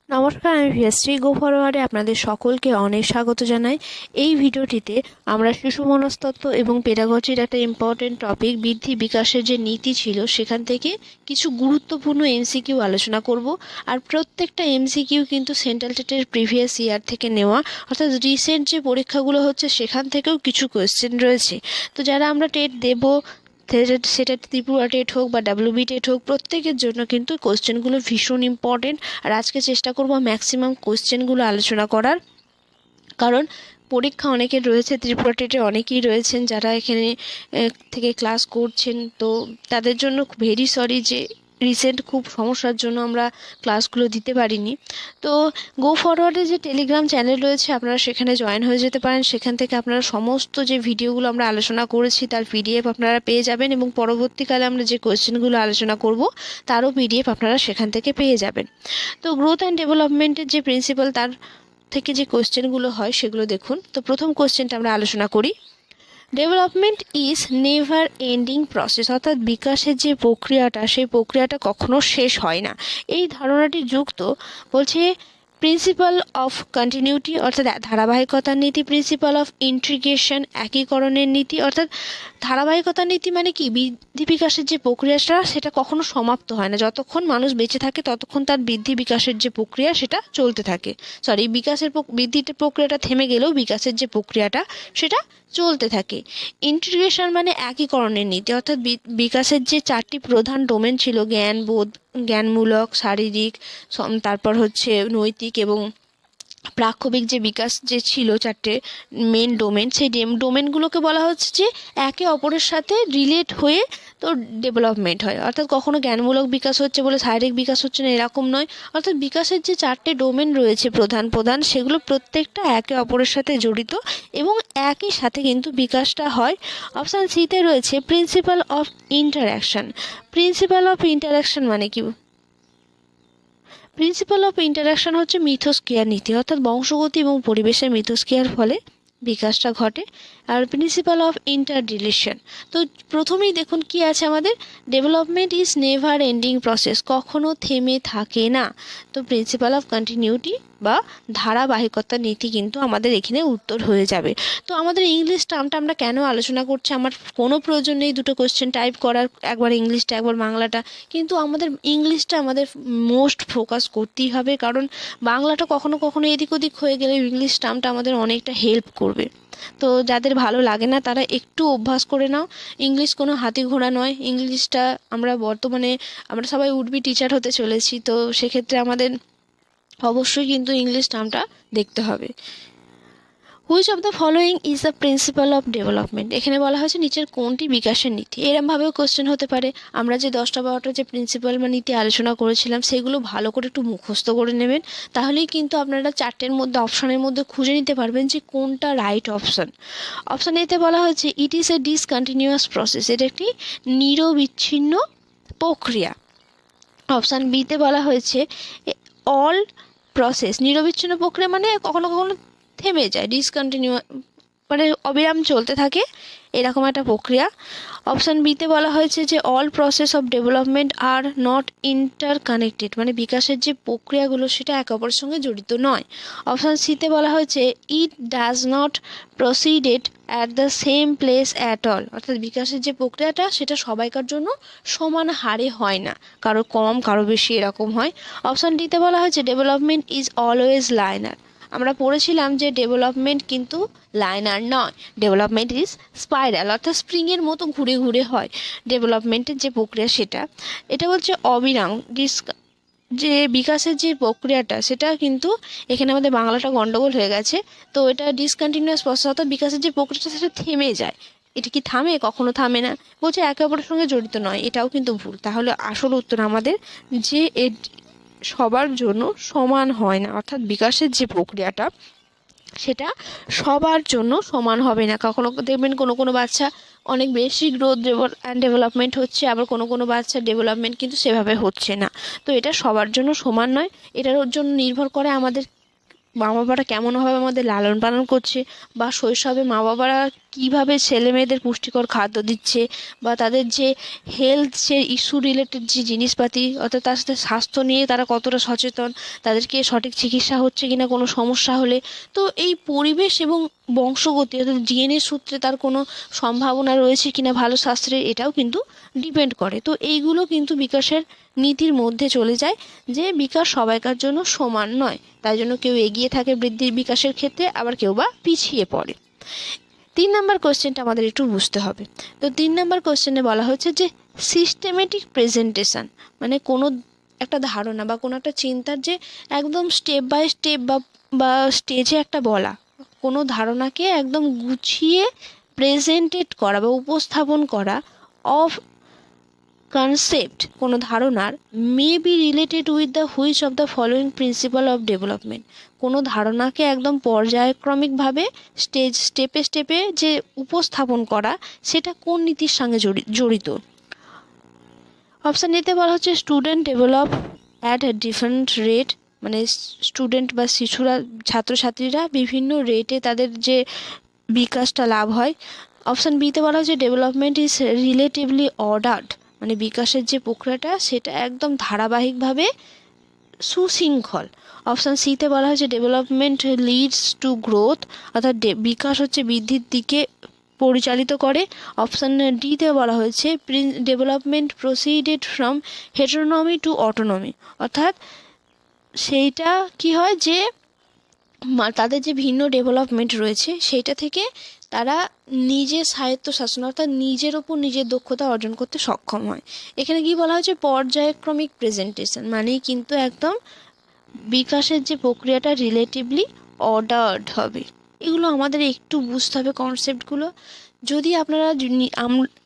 নমস্কার, আমি ভিএসশ্রী গো ফরওয়ার্ডে আপনাদের সকলকে অনেক স্বাগত জানাই। এই ভিডিওটিতে আমরা শিশু মনস্তত্ত্ব এবং পেডাগজির একটা ইম্পর্টেন্ট টপিক বৃদ্ধি বিকাশের যে নীতি ছিল সেখান থেকে কিছু গুরুত্বপূর্ণ এমসিকিউ আলোচনা করব। আর প্রত্যেকটা এমসিকিউ কিন্তু সেন্ট্রাল টেটের প্রিভিয়াস ইয়ার থেকে নেওয়া, অর্থাৎ রিসেন্ট যে পরীক্ষাগুলো হচ্ছে সেখান থেকেও কিছু কোয়েশ্চেন রয়েছে। তো যারা আমরা টেট দেবো, সেটা ত্রিপুরা টেট হোক বা ডাব্লিউবি টেট হোক, প্রত্যেকের জন্য কিন্তু কোশ্চেনগুলো ভীষণ ইম্পর্টেন্ট। আর আজকে চেষ্টা করব ম্যাক্সিমাম কোশ্চেনগুলো আলোচনা করার, কারণ পরীক্ষা অনেকের রয়েছে, ত্রিপুরা টেটে অনেকেই রয়েছেন যারা এখানে থেকে ক্লাস করছেন। তো তাদের জন্য ভেরি সরি যে রিসেন্ট খুব সমস্যার জন্য আমরা ক্লাসগুলো দিতে পারিনি। তো গো ফরওয়ার্ডের যে টেলিগ্রাম চ্যানেল রয়েছে, আপনারা সেখানে জয়েন হয়ে যেতে পারেন। সেখান থেকে আপনারা সমস্ত যে ভিডিওগুলো আমরা আলোচনা করেছি তার পিডিএফ আপনারা পেয়ে যাবেন, এবং পরবর্তীকালে আমরা যে কোয়েশ্চেনগুলো আলোচনা করব তারও পিডিএফ আপনারা সেখান থেকে পেয়ে যাবেন। তো গ্রোথ অ্যান্ড ডেভেলপমেন্টের যে প্রিন্সিপাল তার থেকে যে কোয়েশ্চেনগুলো হয় সেগুলো দেখুন। তো প্রথম কোয়েশ্চেনটা আমরা আলোচনা করি। Development is never ending process, অর্থাৎ বিকাশের যে প্রক্রিয়াটা সেই প্রক্রিয়াটা কখনো শেষ হয় না। এই ধারণাটি যুক্ত বলছে প্রিন্সিপাল অফ কন্টিনিউটি অর্থাৎ ধারাবাহিকতার নীতি, প্রিন্সিপাল অফ ইন্টিগ্রেশন একীকরণের নীতি, অর্থাৎ ধারাবাহিকতার নীতি মানে কি, বৃদ্ধি বিকাশের যে প্রক্রিয়াটা সেটা কখনো সমাপ্ত হয় না। যতক্ষণ মানুষ বেঁচে থাকে ততক্ষণ তার বৃদ্ধি বিকাশের যে প্রক্রিয়া সেটা চলতে থাকে। বৃদ্ধির প্রক্রিয়াটা থেমে গেলেও বিকাশের যে প্রক্রিয়াটা সেটা চলতে থাকে। ইন্টিগ্রেশন মানে একীকরণের নীতি, অর্থাৎ বিকাশের যে চারটি প্রধান ডোমেন ছিল, জ্ঞান, বোধ, জ্ঞানমূলক, শারীরিক, তারপর হচ্ছে নৈতিক এবং প্রাক্ষবিক যে বিকাশ যে ছিল, চারটে মেন ডোমেন, সেই ডোমেনগুলোকে বলা হচ্ছে যে একে অপরের সাথে রিলেট হয়ে তো ডেভেলপমেন্ট হয়। অর্থাৎ কখনো জ্ঞানমূলক বিকাশ হচ্ছে বলে শারীরিক বিকাশ হচ্ছে না, এরকম নয়। অর্থাৎ বিকাশের যে চারটে ডোমেন রয়েছে প্রধান প্রধান, সেগুলো প্রত্যেকটা একে অপরের সাথে জড়িত এবং একই সাথে কিন্তু বিকাশটা হয়। অপশান সিতে রয়েছে principal of interaction. Principal of interaction মানে কি? প্রিন্সিপাল অফ ইন্টারাকশন হচ্ছে মিথস্ক্রিয়ার নীতি, অর্থাৎ বংশগতি এবং পরিবেশের মিথস্ক্রিয়ার ফলে বিকাশটা ঘটে। আর প্রিন্সিপাল অফ ইন্টারডিলেশন, তো প্রথমেই দেখুন কি আছে আমাদের, development is never ending process, কখনো থেমে থাকে না। তো প্রিন্সিপাল অফ কন্টিনিউটি বা ধারাবাহিকতার নীতি কিন্তু আমাদের এখানে উত্তর হয়ে যাবে। তো আমাদের ইংলিশ টার্মটা আমরা কেন আলোচনা করছি, আমার কোনো প্রয়োজন নেই দুটো কোয়েশ্চেন টাইপ করার, একবার ইংলিশটা একবার বাংলাটা, কিন্তু আমাদের ইংলিশটা আমাদের মোস্ট ফোকাস করতেই হবে, কারণ বাংলাটা কখনো কখনো এদিক ওদিক হয়ে গেলে ইংলিশ টার্মটা আমাদের অনেকটা হেল্প করবে। তো যাদের ভালো লাগে না তারা একটু অভ্যাস করে নাও। ইংলিশ কোনো হাতি ঘোড়া নয়। ইংলিশটা বর্তমানে আমরা সবাই উডবি টিচার হতে চলেছি, তো সেক্ষেত্রে আমাদের অবশ্যই কিন্তু ইংলিশ টার্মটা দেখতে হবে। Which of the following is the principal of development, এখানে বলা হয়েছে নিচের কোনটি বিকাশের নীতি। এরমভাবেও কোশ্চেন হতে পারে। আমরা যে 10টা-12টা যে প্রিন্সিপাল বা নীতি আলোচনা করেছিলাম সেগুলো ভালো করে একটু মুখস্থ করে নেবেন, তাহলেই কিন্তু আপনারা চারটের মধ্যে অপশানের মধ্যে খুঁজে নিতে পারবেন যে কোনটা রাইট অপশান। অপশান এতে বলা হয়েছে it is a discontinuous process, এটা একটি নিরবিচ্ছিন্ন প্রক্রিয়া। অপশান বিতে বলা হয়েছে অল প্রসেস, নিরবিচ্ছিন্ন প্রক্রিয়া মানে কখনো কখনো থেমে যায়, ডিসকন্টিনিউ মানে অবিরাম চলতে থাকে, এরকম একটা প্রক্রিয়া। অপশান বিতে বলা হয়েছে যে all process of development are not interconnected, মানে বিকাশের যে প্রক্রিয়াগুলো সেটা একে অপরের সঙ্গে জড়িত নয়। অপশান সিতে বলা হয়েছে it does not proceeded at the same place at all, অর্থাৎ বিকাশের যে প্রক্রিয়াটা সেটা সবাইকার জন্য সমান হারে হয় না, কারো কম কারো বেশি এরকম হয়। অপশান ডিতে বলা হয়েছে ডেভেলপমেন্ট ইজ অলওয়েজ লাইনার, আমরা পড়েছিলাম যে ডেভেলপমেন্ট কিন্তু লাইনার নয়, ডেভেলপমেন্ট ইজ স্পাইরাল, অর্থাৎ স্প্রিংয়ের মতো ঘুরে ঘুরে হয় ডেভেলপমেন্টের যে প্রক্রিয়া সেটা। এটা বলছে অবিরাম যে বিকাশের যে প্রক্রিয়াটা সেটা কিন্তু, এখানে আমাদের বাংলাটা গন্ডগোল হয়ে গেছে, তো এটা ডিসকন্টিনিউয়াস প্রসেস, অর্থাৎ বিকাশের যে প্রক্রিয়াটা সেটা থেমে যায়। এটা কি থামে? কখনো থামে না। বলছে একে অপরের সঙ্গে জড়িত নয়, এটাও কিন্তু ভুল। তাহলে আসল উত্তর আমাদের যে সবার জন্য সমান হয় না, অর্থাৎ বিকাশের যে প্রক্রিয়াটা সেটা সবার জন্য সমান হবে না। কখনো দেখবেন কোনো কোনো বাচ্চা অনেক বেশি গ্রোথ অ্যান্ড ডেভেলপমেন্ট হচ্ছে, আবার কোনো কোনো বাচ্চার ডেভেলপমেন্ট কিন্তু সেভাবে হচ্ছে না। তো এটা সবার জন্য সমান নয়, এটার জন্য নির্ভর করে আমাদের মা বাবারা কেমনভাবে আমাদের লালন পালন করছে, বা শৈশবে মা বাবারা কিভাবে ছেলে মেয়েদের পুষ্টিকর খাদ্য দিচ্ছে, বা তাদের যে হেলথ যে ইস্যু রিলেটেড যে জিনিসপাতি, অর্থাৎ তার সাথে স্বাস্থ্য নিয়ে তারা কতটা সচেতন, তাদেরকে সঠিক চিকিৎসা হচ্ছে কিনা কোনো সমস্যা হলে। তো এই পরিবেশ এবং বংশগতি অর্থাৎ ডিএনএ সূত্রে তার কোনো সম্ভাবনা রয়েছে কিনা ভালো স্বাস্থ্যের, এটাও কিন্তু ডিপেন্ড করে। তো এইগুলো কিন্তু বিকাশের নীতির মধ্যে চলে যায়, যে বিকাশ সবাইকার জন্য সমান নয়, তাই জন্য কেউ এগিয়ে থাকে বৃদ্ধির বিকাশের ক্ষেত্রে, আবার কেউ বা পিছিয়ে পড়ে। 3 নম্বর কোশ্চেনটা আমাদের একটু বুঝতে হবে। তো 3 নম্বর কোশ্চেনে বলা হচ্ছে যে সিস্টেমেটিক প্রেজেন্টেশন, মানে কোনো একটা ধারণা বা কোনো একটা চিন্তার যে একদম স্টেপ বাই স্টেপ বা স্টেজে একটা বলা, কোনো ধারণাকে একদম গুছিয়ে প্রেজেন্টেড করা বা উপস্থাপন করা অফ কনসেপ্ট, কোনো ধারণার may be related with the which of the following principal of development. কোনো ধারণাকে একদম পর্যায়ক্রমিকভাবে স্টেপে স্টেপে যে উপস্থাপন করা, সেটা কোন নীতির সঙ্গে জড়িত। অপশান এতে বলা হচ্ছে student develop at a different rate, মানে স্টুডেন্ট বা শিশুরা ছাত্রছাত্রীরা বিভিন্ন রেটে তাদের যে বিকাশটা লাভ হয়। অপশান বিতে বলা হচ্ছে ডেভেলপমেন্ট ইজ রিলেটিভলি অর্ডার্ড, মানে বিকাশের যে প্রক্রিয়াটা সেটা একদম ধারাবাহিকভাবে সুশৃঙ্খল। অপশান সিতে বলা হয়েছে ডেভেলপমেন্ট লিডস টু গ্রোথ, অর্থাৎ বিকাশ হচ্ছে বৃদ্ধির দিকে পরিচালিত করে। অপশান ডিতে বলা হয়েছে development proceeded from heteronomy to autonomy, অর্থাৎ সেইটা কি হয় যে তাদের যে ভিন্ন ডেভেলপমেন্ট রয়েছে সেইটা থেকে তারা নিজের স্বায়ত্তশাসন অর্থাৎ নিজের ওপর নিজের দক্ষতা অর্জন করতে সক্ষম হয়। এখানে কি বলা হয়েছে পর্যায়ক্রমিক প্রেজেন্টেশন, মানেই কিন্তু একদম বিকাশের যে প্রক্রিয়াটা রিলেটিভলি অর্ডার্ড হবে। এগুলো আমাদের একটু বুঝতে হবে কনসেপ্টগুলো। যদি আপনারা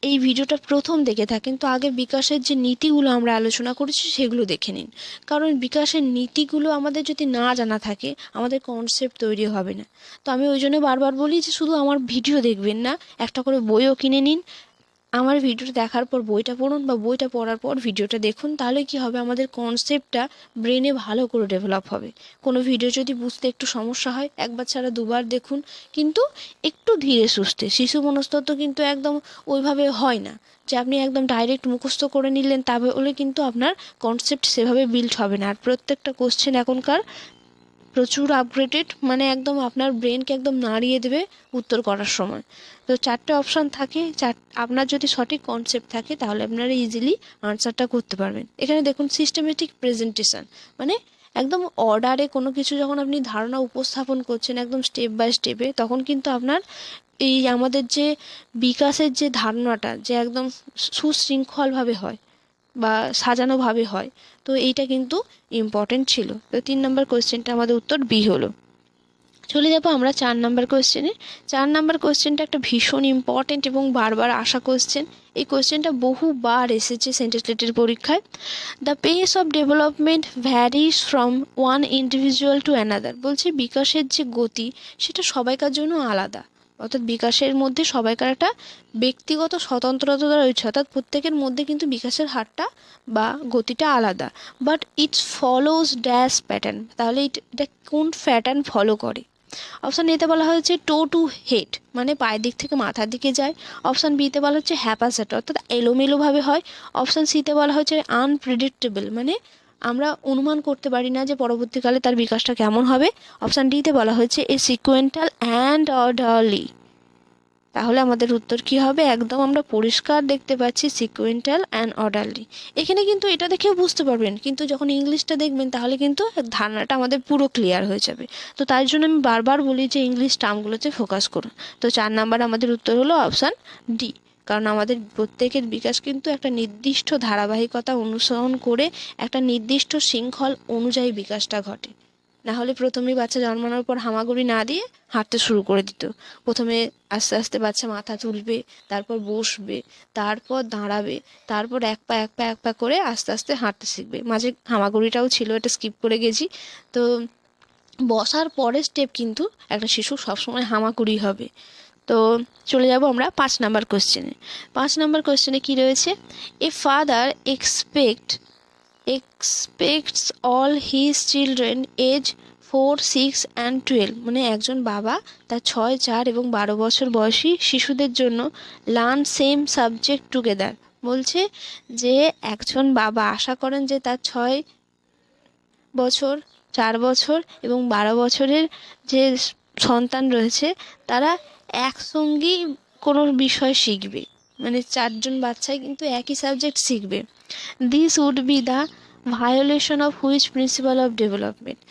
এই ভিডিওটা প্রথম দেখে থাকেন, তো আগে বিকাশের যে নীতিগুলো আমরা আলোচনা করেছি সেগুলো দেখে নিন, কারণ বিকাশের নীতিগুলো আমাদের যদি না জানা থাকে আমাদের কনসেপ্ট তৈরি হবে না। তো আমি ওই জন্য বারবার বলি যে শুধু আমার ভিডিও দেখবেন না, একটা করে বইও কিনে নিন, আমার ভিডিওটা দেখার পর বইটা পড়ুন, বা বইটা পড়ার পর ভিডিওটা দেখুন, তাহলে কি হবে আমাদের কনসেপ্টটা ব্রেনে ভালো করে ডেভেলপ হবে। কোনো ভিডিও যদি বুঝতে একটু সমস্যা হয়, একবার ছাড়া দুবার দেখুন, কিন্তু একটু ধীরে সুস্থে। শিশু মনস্তত্ত্ব কিন্তু একদম ওইভাবে হয় না যে আপনি একদম ডাইরেক্ট মুখস্থ করে নিলেন, তাহলে কিন্তু আপনার কনসেপ্ট সেভাবে বিল্ড হবে না। আর প্রত্যেকটা কোশ্চেন এখনকার প্রচুর আপগ্রেডেড, মানে একদম আপনার ব্রেনকে একদম নাড়িয়ে দেবে উত্তর করার সময়। তো 4টে অপশান থাকে, আপনার যদি সঠিক কনসেপ্ট থাকে তাহলে আপনারা ইজিলি আনসারটা করতে পারবেন। এখানে দেখুন সিস্টেমেটিক প্রেজেন্টেশন, মানে একদম অর্ডারে কোনো কিছু যখন আপনি ধারণা উপস্থাপন করছেন একদম স্টেপ বাই স্টেপে, তখন কিন্তু আপনার এই আমাদের যে বিকাশের যে ধারণাটা যে একদম সুশৃঙ্খলভাবে হয় বা সাজানোভাবে হয়, তো এইটা কিন্তু ইম্পর্টেন্ট ছিল। তো 3 নম্বর কোয়েশ্চেনটা আমাদের উত্তর বি হলো। চলে যাবো আমরা 4 নম্বর কোয়েশ্চেনে। 4 নম্বর কোয়েশ্চেনটা একটা ভীষণ ইম্পর্টেন্ট এবং বারবার আসা কোয়েশ্চেন। এই কোয়েশ্চেনটা বহুবার এসেছে সেন্টেন্স রিলেটেড পরীক্ষায়। The pace of development varies from one individual to another, বলছে বিকাশের যে গতি সেটা সবাইকার জন্য আলাদা, অর্থাৎ বিকাশের মধ্যে সবাইকার একটা ব্যক্তিগত স্বতন্ত্রতা রয়েছে, অর্থাৎ প্রত্যেকের মধ্যে কিন্তু বিকাশের হারটা বা গতিটা আলাদা। But it's follows dash pattern, তাহলে এটা কোন প্যাটার্ন ফলো করে। অপশান এতে বলা হয়েছে টো টু হেড, মানে পায়ের দিক থেকে মাথার দিকে যায়। অপশান বিতে বলা হচ্ছে হ্যাপাসেট, অর্থাৎ এলোমেলোভাবে হয়। অপশান সিতে বলা হচ্ছে আনপ্রেডিক্টেবল, মানে আমরা অনুমান করতে পারি না যে পরবর্তীকালে তার বিকাশটা কেমন হবে। অপশান ডিতে বলা হয়েছে এ সিকোয়েন্টাল অ্যান্ড অর্ডারলি, তাহলে আমাদের উত্তর কি হবে, একদম আমরা পরিষ্কার দেখতে পাচ্ছি সিকোয়েন্টাল অ্যান্ড অর্ডারলি। এখানে কিন্তু এটা দেখেও বুঝতে পারবেন, কিন্তু যখন ইংলিশটা দেখবেন তাহলে কিন্তু ধারণাটা আমাদের পুরো ক্লিয়ার হয়ে যাবে। তো তার জন্য আমি বারবার বলি যে ইংলিশ টার্মগুলোতে ফোকাস করুন। তো 4 নাম্বার আমাদের উত্তর হলো অপশান ডি, কারণ আমাদের প্রত্যেকের বিকাশ কিন্তু একটা নির্দিষ্ট ধারাবাহিকতা অনুসরণ করে একটা নির্দিষ্ট শৃঙ্খল অনুযায়ী বিকাশটা ঘটে। না হলে প্রথমেই বাচ্চা জন্মানোর পর হামাগুড়ি না দিয়ে হাঁটতে শুরু করে দিত। প্রথমে আস্তে আস্তে বাচ্চা মাথা তুলবে, তারপর বসবে, তারপর দাঁড়াবে, তারপর এক পা করে আস্তে আস্তে হাঁটতে শিখবে। মাঝে হামাগুড়িটাও ছিল, এটা স্কিপ করে গেছি। তো বসার পরের স্টেপ কিন্তু একটা শিশু সবসময় হামাগুড়ি হবে। তো চলে যাব আমরা 5 নাম্বার কোশ্চেনে। 5 নাম্বার কোশ্চেনে কি রয়েছে, a father expects all his children age 4, 6 and 12, মানে একজন বাবা তার 6, 4 এবং 12 বছর বয়সী শিশুদের জন্য লার্ন সেম সাবজেক্ট টুগেদার। বলছে যে একজন বাবা আশা করেন যে তার 6 বছর, 4 বছর এবং 12 বছরের যে সন্তান রয়েছে তারা একসঙ্গেই কোনো বিষয় শিখবে, মানে 4জন বাচ্চাই কিন্তু একই সাবজেক্ট শিখবে। This would be the violation of which principle of development,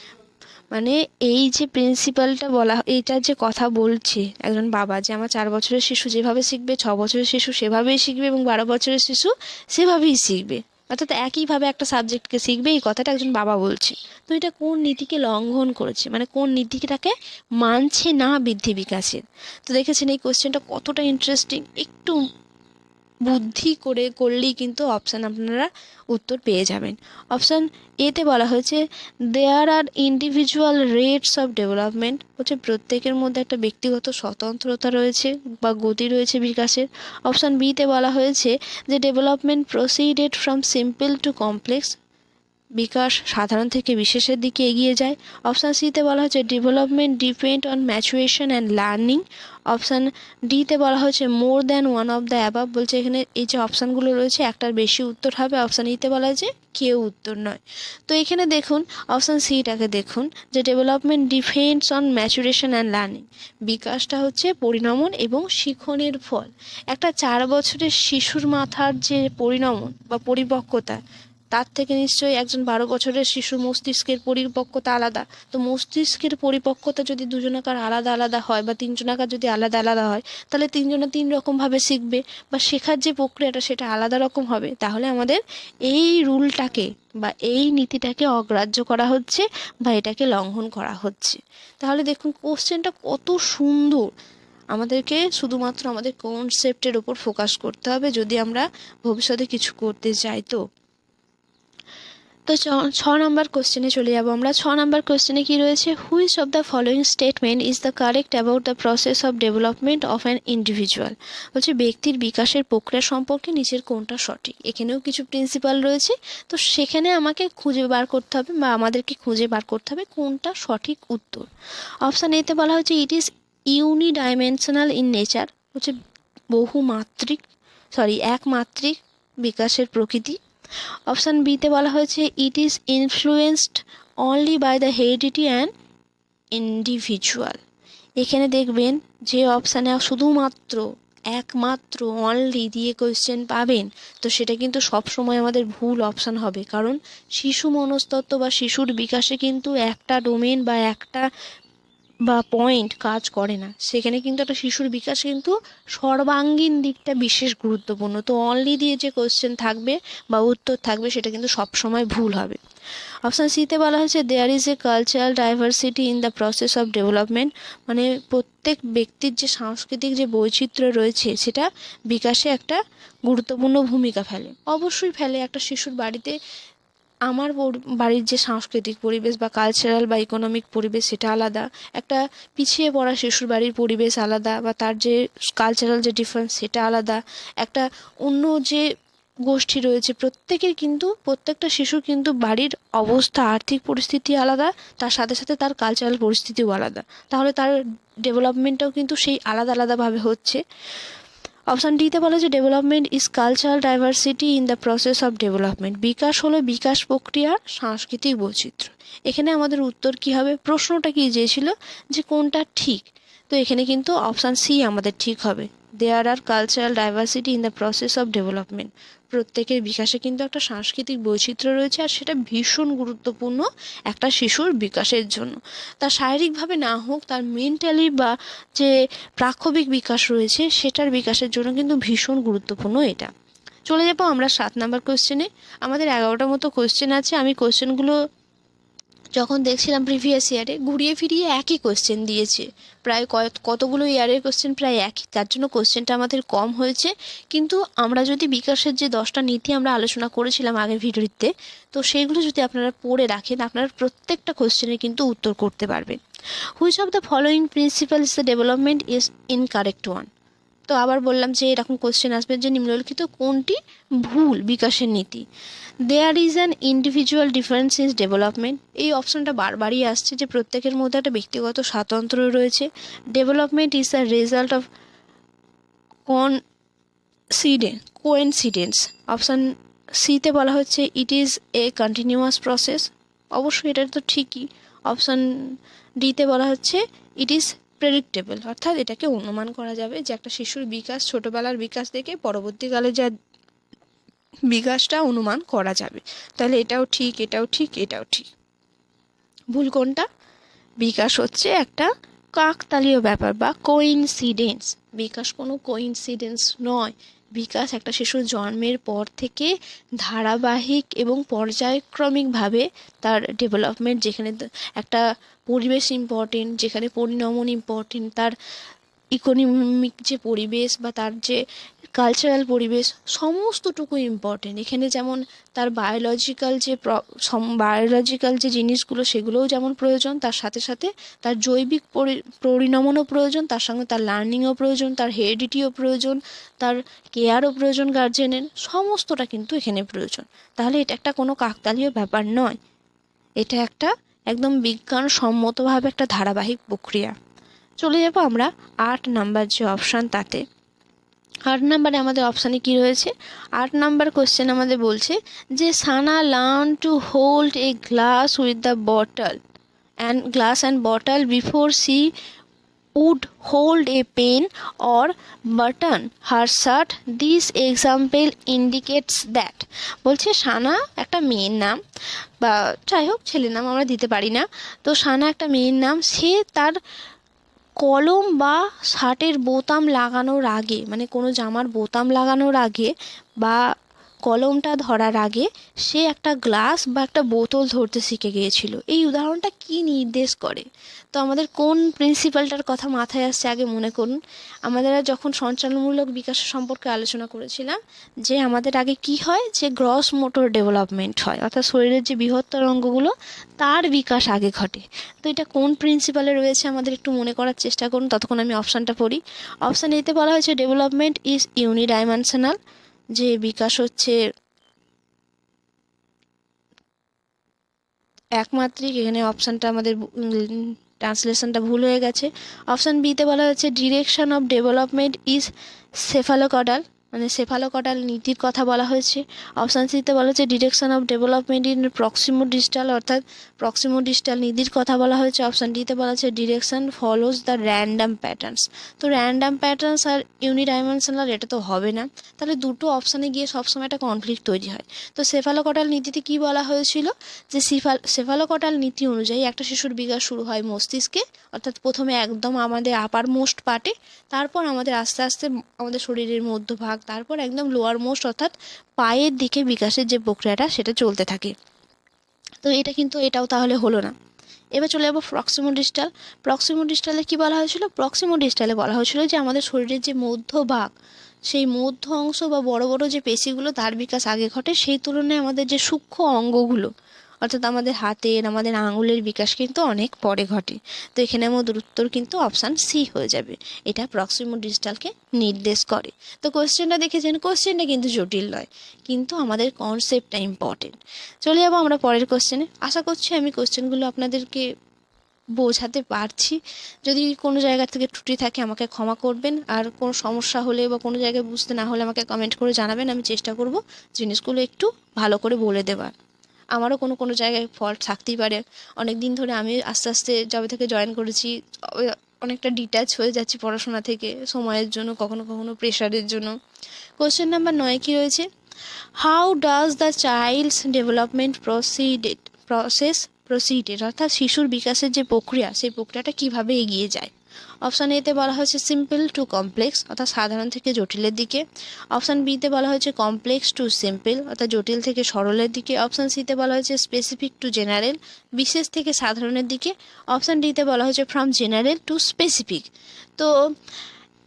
মানে এই যে প্রিন্সিপালটা বলা, এইটার যে কথা বলছে একজন বাবা, যে আমার 4 বছরের শিশু যেভাবে শিখবে 6 বছরের শিশু সেভাবেই শিখবে এবং 12 বছরের শিশু সেভাবেই শিখবে, অর্থাৎ একইভাবে একটা সাবজেক্টকে শিখবে, এই কথাটা একজন বাবা বলছে। তো এটা কোন নীতিকে লঙ্ঘন করেছে, মানে কোন নীতিটাকে মানছে না বৃদ্ধি বিকাশের। তো দেখেছেন এই কোশ্চেনটা কতটা ইন্টারেস্টিং, একটু বুদ্ধি করে করলেই কিন্তু অপশান আপনারা উত্তর পেয়ে যাবেন। অপশান এতে বলা হয়েছে দেয়ার আর ইন্ডিভিজুয়াল রেটস অফ ডেভেলপমেন্ট, হচ্ছে প্রত্যেকের মধ্যে একটা ব্যক্তিগত স্বতন্ত্রতা রয়েছে বা গতি রয়েছে বিকাশের। অপশান বিতে বলা হয়েছে যে development proceeded from simple to complex, বিকাশ সাধারণ থেকে বিশেষের দিকে এগিয়ে যায়। অপশান সিতে বলা হচ্ছে development depend on maturation and learning. Option ডিতে বলা হচ্ছে more than one of the above, বলছে এখানে এই যে অপশানগুলো রয়েছে একটার বেশি উত্তর হবে। অপশান ইতে বলা হয়েছে কেউ উত্তর নয়। তো এখানে দেখুন অপশান সিটাকে দেখুন যে development depends on maturation and learning, বিকাশটা হচ্ছে পরিণমন এবং শিখনের ফল। একটা 4 বছরের শিশুর মাথার যে পরিণমন বা পরিপক্কতা, তার থেকে নিশ্চয়ই একজন 12 বছরের শিশুর মস্তিষ্কের পরিপক্কতা আলাদা। তো মস্তিষ্কের পরিপক্কতা যদি দুজনাকার আলাদা আলাদা হয় বা তিনজনাকার যদি আলাদা আলাদা হয়, তাহলে তিনজনে 3 রকমভাবে শিখবে বা শেখার যে প্রক্রিয়াটা সেটা আলাদা রকম হবে। তাহলে আমাদের এই রুলটাকে বা এই নীতিটাকে অগ্রাহ্য করা হচ্ছে বা এটাকে লঙ্ঘন করা হচ্ছে। তাহলে দেখুন কোশ্চেনটা কত সুন্দর। আমাদেরকে শুধুমাত্র আমাদের কনসেপ্টের ওপর ফোকাস করতে হবে যদি আমরা ভবিষ্যতে কিছু করতে চাই। তো 6 নম্বর কোশ্চেনে চলে যাব আমরা। 6 নম্বর কোশ্চেনে কি রয়েছে, which of the following statement is the correct about the process of development of an individual, বলছে ব্যক্তির বিকাশের প্রক্রিয়া সম্পর্কে নিচের কোনটা সঠিক। এখানেও কিছু প্রিন্সিপাল রয়েছে, তো সেখানে আমাকে খুঁজে বার করতে হবে বা আমাদেরকে খুঁজে বার করতে হবে কোনটা সঠিক উত্তর। অপশান এতে বলা হচ্ছে it is unidimensional in nature, হচ্ছে একমাত্রিক বিকাশের প্রকৃতি। অপশান বিতে বলা হয়েছে it is influenced only by the heredity and individual. এখানে দেখবেন যে অপশানে শুধুমাত্র একমাত্র অনলি দিয়ে কোয়েশ্চেন পাবেন, তো সেটা কিন্তু সবসময় আমাদের ভুল অপশান হবে, কারণ শিশু মনস্তত্ত্ব বা শিশুর বিকাশে কিন্তু একটা ডোমেন বা একটা পয়েন্ট কাজ করে না, সেখানে কিন্তু একটা শিশুর বিকাশ কিন্তু সর্বাঙ্গীন দিকটা বিশেষ গুরুত্বপূর্ণ। তো অনলি দিয়ে যে কোশ্চেন থাকবে বা উত্তর থাকবে সেটা কিন্তু সবসময় ভুল হবে। অপশান সিতে বলা হয়েছে there is a cultural diversity in the process of development, মানে প্রত্যেক ব্যক্তির যে সাংস্কৃতিক যে বৈচিত্র্য রয়েছে সেটা বিকাশে একটা গুরুত্বপূর্ণ ভূমিকা ফেলে। অবশ্যই ফেলে, একটা শিশুর বাড়িতে আমার বাড়ির যে সাংস্কৃতিক পরিবেশ বা কালচারাল বা ইকোনমিক পরিবেশ সেটা আলাদা, একটা পিছিয়ে পড়া শিশুর বাড়ির পরিবেশ আলাদা বা তার যে কালচারাল যে ডিফারেন্স সেটা আলাদা, একটা অন্য যে গোষ্ঠী রয়েছে প্রত্যেকটা শিশুর কিন্তু বাড়ির অবস্থা আর্থিক পরিস্থিতি আলাদা, তার সাথে সাথে তার কালচারাল পরিস্থিতিও আলাদা, তাহলে তার ডেভেলপমেন্টটাও কিন্তু সেই আলাদা আলাদাভাবে হচ্ছে। অপশান ডিতে বলা যে development is cultural diversity in the process of development, বিকাশ হলো বিকাশ প্রক্রিয়ার সাংস্কৃতিক বৈচিত্র্য। এখানে আমাদের উত্তর কি হবে, প্রশ্নটা কি চেয়েছিল যে কোনটা ঠিক, তো এখানে কিন্তু অপশান সি আমাদের ঠিক হবে। There are cultural diversity in the process of development, প্রত্যেকের বিকাশে কিন্তু একটা সাংস্কৃতিক বৈচিত্র্য রয়েছে আর সেটা ভীষণ গুরুত্বপূর্ণ একটা শিশুর বিকাশের জন্য। তার শারীরিকভাবে না হোক, তার মেন্টালি বা যে প্রাক্ষবিক বিকাশ রয়েছে সেটার বিকাশের জন্য কিন্তু ভীষণ গুরুত্বপূর্ণ এটা। চলে যাবো আমরা 7 নম্বর কোশ্চেনে। আমাদের 11টা মতো কোশ্চেন আছে। আমি কোশ্চেনগুলো যখন দেখছিলাম প্রিভিয়াস ইয়ারে ঘুরিয়ে ফিরিয়ে একই কোশ্চেন দিয়েছে, প্রায় কতগুলো ইয়ারের কোশ্চেন প্রায় একই, তার জন্য কোশ্চেনটা আমাদের কম হয়েছে। কিন্তু আমরা যদি বিকাশের যে 10টা নীতি আমরা আলোচনা করেছিলাম আগের ভিডিওতে, তো সেইগুলো যদি আপনারা পড়ে রাখেন আপনারা প্রত্যেকটা কোশ্চেনের কিন্তু উত্তর করতে পারবেন। Which of the following principal is the development is incorrect one, তো আবার বললাম যে এরকম কোশ্চেন আসবে যে নিম্নলিখিত কোনটি ভুল বিকাশের নীতি। There is an individual difference in development, এই অপশনটা বারবারই আসছে যে প্রত্যেকের মধ্যে একটা ব্যক্তিগত স্বাতন্ত্র্য রয়েছে। Development is the result of coincidence. Option সিতে বলা হচ্ছে it is a continuous process, অবশ্যই এটা তো ঠিকই। অপশান ডিতে বলা হচ্ছে ইট ইজ প্রেডিক্টেবল, অর্থাৎ এটাকে অনুমান করা যাবে যে একটা শিশুর বিকাশ ছোটোবেলার বিকাশ থেকে পরবর্তীকালে যা বিকাশটা অনুমান করা যাবে। তাহলে এটাও ঠিক, এটাও ঠিক, এটাও ঠিক। ভুল কোনটা? বিকাশ হচ্ছে একটা কাকতালীয় ব্যাপার বা কোইন্সিডেন্স। বিকাশ কোনো কোইন্সিডেন্স নয়। বিকাশ একটা শিশুর জন্মের পর থেকে ধারাবাহিক এবং পর্যায়ক্রমিকভাবে তার ডেভেলপমেন্ট, যেখানে একটা পরিবেশ ইম্পর্টেন্ট, যেখানে পরিণমন ইম্পর্টেন্ট, তার ইকোনমিক যে পরিবেশ বা তার যে কালচারাল পরিবেশ সমস্তটুকু ইম্পর্টেন্ট। এখানে যেমন তার বায়োলজিক্যাল যে জিনিসগুলো সেগুলোও যেমন প্রয়োজন, তার সাথে সাথে তার জৈবিক পরিণমনও প্রয়োজন, তার সঙ্গে তার লার্নিংও প্রয়োজন, তার হেরিডিটিও প্রয়োজন, তার কেয়ারও প্রয়োজন গার্জেনের, সমস্তটা কিন্তু এখানে প্রয়োজন। তাহলে এটা একটা কোনো কাকতালীয় ব্যাপার নয়, এটা একটা একদম বিজ্ঞানসম্মতভাবে একটা ধারাবাহিক প্রক্রিয়া। চলে যাব আমরা 8 নাম্বার যে অপশান তাতে। 8 নাম্বারে আমাদের অপশানে কি রয়েছে? 8 নাম্বার কোশ্চেন আমাদের বলছে যে Sana learn to hold a glass with the bottle and bottle before she would hold a pen or button her shirt. This example indicates that, বলছে সানা একটা মেয়ের নাম, বা যাই হোক ছেলের নাম আমরা দিতে পারি না, তো সানা একটা মেয়ের নাম, সে তার কলম বা শার্টের বোতাম লাগানোর আগে, মানে কোনো জামার বোতাম লাগানোর আগে বা কলমটা ধরার আগে সে একটা গ্লাস বা একটা বোতল ধরতে শিখে গিয়েছিল। এই উদাহরণটা কি নির্দেশ করে? তো আমাদের কোন প্রিন্সিপালটার কথা মাথায় আসছে আগে মনে করুন। আমাদের যখন সঞ্চালনমূলক বিকাশের সম্পর্কে আলোচনা করেছিলাম যে আমাদের আগে কি হয়, যে গ্রস মোটর ডেভেলপমেন্ট হয়, অর্থাৎ শরীরের যে বৃহত্তর অঙ্গগুলো তার বিকাশ আগে ঘটে। তো এটা কোন প্রিন্সিপালে রয়েছে আমাদের একটু মনে করার চেষ্টা করুন, ততক্ষণ আমি অপশানটা পড়ি। অপশান এতে বলা হয়েছে ডেভেলপমেন্ট ইজ ইউনিডাইমেনশনাল, যে বিকাশ হচ্ছে একমাত্রিক। এখানে অপশানটা আমাদের ট্রান্সলেশনটা ভুল হয়ে গেছে। অপশান বিতে বলা হচ্ছে ডিরেকশন অফ ডেভেলপমেন্ট ইজ সেফালোকডাল, মানে সেফালোকডাল নীতির কথা বলা হয়েছে। অপশান সিতে বলা হচ্ছে ডিরেকশন অফ ডেভেলপমেন্ট ইন প্রক্সিমোডিস্টাল, অর্থাৎ প্রক্সিমোডিস্টাল নীতির কথা বলা হয়েছে। অপশান ডিতে বলা হচ্ছে direction follows the random patterns. তো র্যান্ডাম প্যাটার্নস আর ইউনিডাইমেনশনাল এটা তো হবে না, তাহলে দুটো অপশানে গিয়ে সবসময় একটা কনফ্লিক্ট তৈরি হয়। তো সেফালোকডাল নীতিতে কি বলা হয়েছিল, যে সেফালোকডাল নীতি অনুযায়ী একটা শিশুর বিকাশ শুরু হয় মস্তিষ্কে, অর্থাৎ প্রথমে একদম আমাদের আপার মোস্ট পার্টে, তারপর আমাদের আস্তে আস্তে আমাদের শরীরের মধ্যভাগ, তারপর একদম লোয়ার মোস্ট অর্থাৎ পায়ের দিকে বিকাশের যে প্রক্রিয়াটা সেটা চলতে থাকে। তো এটা কিন্তু এটাও তাহলে হলো না। এবার চলে যাবো প্রক্সিমোডিস্টাল। প্রক্সিমোডিস্টালে কি বলা হয়েছিল? প্রক্সিমোডিস্টালে বলা হয়েছিল যে আমাদের শরীরের যে মধ্যভাগ, সেই মধ্য অংশ বা বড় বড় যে পেশিগুলো তার বিকাশ আগে ঘটে, সেই তুলনায় আমাদের যে সূক্ষ্ম অঙ্গগুলো, অর্থাৎ আমাদের হাতের, আমাদের আঙুলের বিকাশ কিন্তু অনেক পরে ঘটে। তো এখানে আমাদের উত্তর কিন্তু অপশান সি হয়ে যাবে, এটা প্রক্সিমোডিস্টালকে নির্দেশ করে। তো কোশ্চেনটা দেখেছেন, কোশ্চেনটা কিন্তু জটিল নয়, কিন্তু আমাদের কনসেপ্টটা ইম্পর্টেন্ট। চলে যাবো আমরা পরের কোশ্চেনে। আশা করছি আমি কোশ্চেনগুলো আপনাদেরকে বোঝাতে পারছি। যদি কোনো জায়গা থেকে ত্রুটি থাকে আমাকে ক্ষমা করবেন, আর কোনো সমস্যা হলে বা কোনো জায়গায় বুঝতে না হলে আমাকে কমেন্ট করে জানাবেন, আমি চেষ্টা করব জিনিসগুলো একটু ভালো করে বলে দেওয়ার। আমারও কোনো জায়গায় ফল্ট থাকতেই পারে। অনেক দিন ধরে আমি আস্তে আস্তে যবে থেকে জয়েন করেছি অনেকটা ডিট্যাচ হয়ে যাচ্ছি পড়াশোনা থেকে, সময়ের জন্য, কখনো কখনো প্রেশারের জন্য। কোশ্চেন নাম্বার 9 কি রয়েছে? How does the child's development proceeded, অর্থাৎ শিশুর বিকাশের যে প্রক্রিয়া, সেই প্রক্রিয়াটা কিভাবে এগিয়ে যায়। অপশান এতে বলা হয়েছে সিম্পল টু কমপ্লেক্স, অর্থাৎ সাধারণ থেকে জটিলের দিকে। অপশান বিতে বলা হয়েছে কমপ্লেক্স টু সিম্পল, অর্থাৎ জটিল থেকে সরলের দিকে। অপশান সিতে বলা হয়েছে স্পেসিফিক টু জেনারেল, বিশেষ থেকে সাধারণের দিকে। অপশান ডিতে বলা হয়েছে ফ্রম জেনারেল টু স্পেসিফিক। তো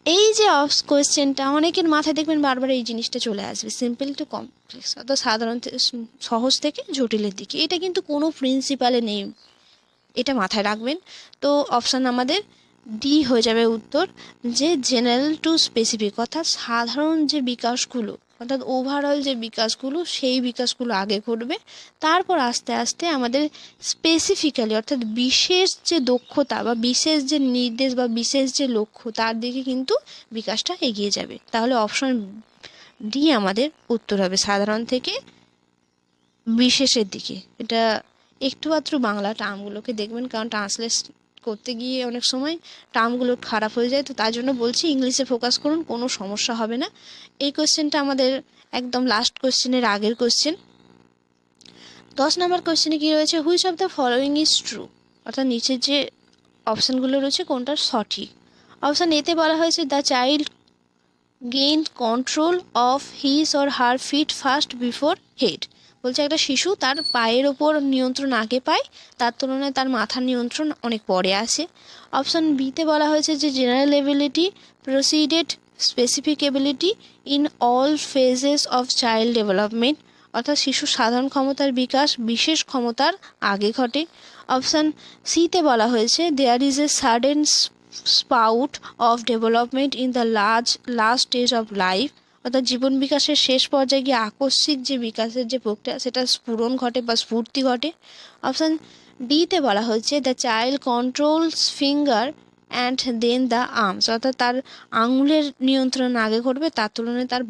এই যে কোয়েশ্চেনটা অনেকের মাথায় দেখবেন বারবার এই জিনিসটা চলে আসবে, সিম্পল টু কমপ্লেক্স, অর্থাৎ সাধারণ সহজ থেকে জটিলের দিকে। এটা কিন্তু কোনো প্রিন্সিপালে নেই, এটা মাথায় রাখবেন। তো অপশান আমাদের ডি হয়ে যাবে উত্তর, যে জেনারেল টু স্পেসিফিক, অর্থাৎ সাধারণ যে বিকাশগুলো, অর্থাৎ ওভারঅল যে বিকাশগুলো, সেই বিকাশগুলো আগে ঘটবে, তারপর আস্তে আস্তে আমাদের স্পেসিফিক্যালি অর্থাৎ বিশেষ যে দক্ষতা বা বিশেষ যে নির্দেশ বা বিশেষ যে লক্ষ্য, তার দিকে কিন্তু বিকাশটা এগিয়ে যাবে। তাহলে অপশন ডি আমাদের উত্তর হবে, সাধারণ থেকে বিশেষের দিকে। এটা একটু আধটু বাংলা টার্মগুলোকে দেখবেন, কারণ ট্রান্সলেট করতে গিয়ে অনেক সময় টার্মগুলো খারাপ হয়ে যায়, তো তার জন্য বলছি ইংলিশে ফোকাস করুন, কোনো সমস্যা হবে না। এই কোশ্চেনটা আমাদের একদম লাস্ট কোশ্চেনের আগের কোশ্চেন। 10 নম্বর কোশ্চেনে কী রয়েছে, which of the following is true, অর্থাৎ নিচের যে অপশানগুলো রয়েছে কোনটা সঠিক। অপশান এতে বলা হয়েছে the child gain control of his or her feet first before head, বলছে একটা শিশু তার পায়ের ওপর নিয়ন্ত্রণ আগে পায়, তার তুলনায় তার মাথার নিয়ন্ত্রণ অনেক পরে আসে। অপশান বিতে বলা হয়েছে যে general ability proceeded specific ability in all phases of child development, অর্থাৎ শিশুর সাধারণ ক্ষমতার বিকাশ বিশেষ ক্ষমতার আগে ঘটে। অপশান সিতে বলা হয়েছে there is a sudden spout of development in the last stage of life, অর্থাৎ জীবন বিকাশের শেষ পর্যায়ে গিয়ে আকস্মিক যে বিকাশের যে প্রক্রিয়া সেটা স্ফুরণ ঘটে বা স্ফূর্তি ঘটে। অপশান ডিতে বলা হচ্ছে the child controls finger and then the arms, অর্থাৎ তার আঙুলের নিয়ন্ত্রণ আগে ঘটবে, তার তুলনায় তার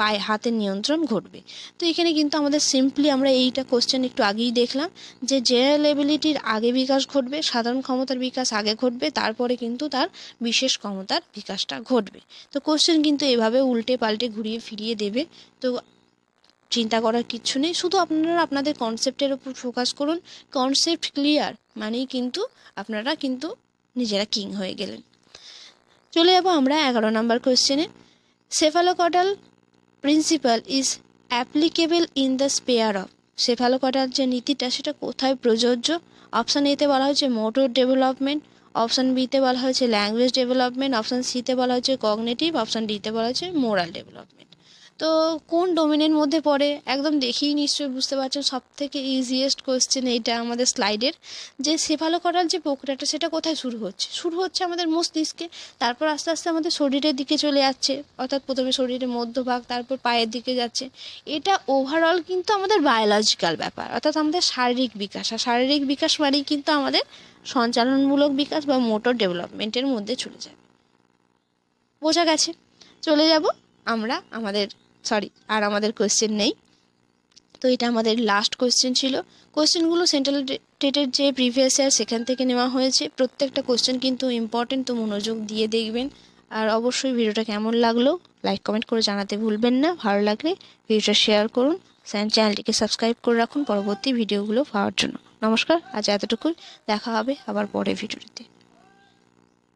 পায়ে হাতের নিয়ন্ত্রণ ঘটবে। তো এখানে কিন্তু আমাদের সিম্পলি আমরা এইটা কোশ্চেন একটু আগেই দেখলাম যে জেনারেল এবিলিটির আগে বিকাশ ঘটবে, সাধারণ ক্ষমতার বিকাশ আগে ঘটবে, তারপরে কিন্তু তার বিশেষ ক্ষমতার বিকাশটা ঘটবে। তো কোশ্চেন কিন্তু এভাবে উল্টে পাল্টে ঘুরিয়ে ফিরিয়ে দেবে, তো চিন্তা করার কিচ্ছু নেই, শুধু আপনারা আপনাদের কনসেপ্টের উপর ফোকাস করুন। কনসেপ্ট ক্লিয়ার মানেই কিন্তু আপনারা কিন্তু নিজেরা কিং হয়ে গেলেন। চলে যাবো আমরা 11 নম্বর কোশ্চেনে। Cephalocaudal principle is applicable in the sphere of, cephalocaudal যে নীতিটা সেটা কোথায় প্রযোজ্য। অপশান এতে বলা হয়েছে মোটর ডেভেলপমেন্ট, অপশান বিতে বলা হয়েছে ল্যাঙ্গুয়েজ ডেভেলপমেন্ট, অপশান সিতে বলা হয়েছে কগনিটিভ, অপশান ডিতে বলা হয়েছে মোরাল ডেভেলপমেন্ট। তো কোন ডোমেনের মধ্যে পড়ে একদম দেখেই নিশ্চয়ই বুঝতে পারছেন, সব থেকে ইজিয়েস্ট কোশ্চেন এইটা আমাদের স্লাইডের, যে সেফালোকটাল যে প্রক্রিয়াটা সেটা কোথায় শুরু হচ্ছে আমাদের মস্তিষ্কে, তারপর আস্তে আস্তে আমাদের শরীরের দিকে চলে যাচ্ছে, অর্থাৎ প্রথমে শরীরের মধ্যভাগ, তারপর পায়ের দিকে যাচ্ছে। এটা ওভারঅল কিন্তু আমাদের বায়োলজিক্যাল ব্যাপার, অর্থাৎ আমাদের শারীরিক বিকাশ, আর শারীরিক বিকাশ মানেই কিন্তু আমাদের সঞ্চালনমূলক বিকাশ বা মোটর ডেভেলপমেন্টের মধ্যে চলে যাবে। বোঝা গেছে? চলে যাব আমরা আমাদের কোশ্চেন নেই। তো এটা আমাদের লাস্ট কোশ্চেন ছিল। কোশ্চেনগুলো সেন্ট্রাল টেটের যে প্রিভিয়াস ইয়ার সেখান থেকে নেওয়া হয়েছে, প্রত্যেকটা কোশ্চেন কিন্তু ইম্পর্টেন্ট, তো মনোযোগ দিয়ে দেখবেন। আর অবশ্যই ভিডিওটা কেমন লাগলো লাইক কমেন্ট করে জানাতে ভুলবেন না, ভালো লাগলে ভিডিওটা শেয়ার করুন, চ্যানেলটিকে সাবস্ক্রাইব করে রাখুন পরবর্তী ভিডিওগুলো পাওয়ার জন্য। নমস্কার, আজ এতটুকুই, দেখা হবে আবার পরের ভিডিওতে।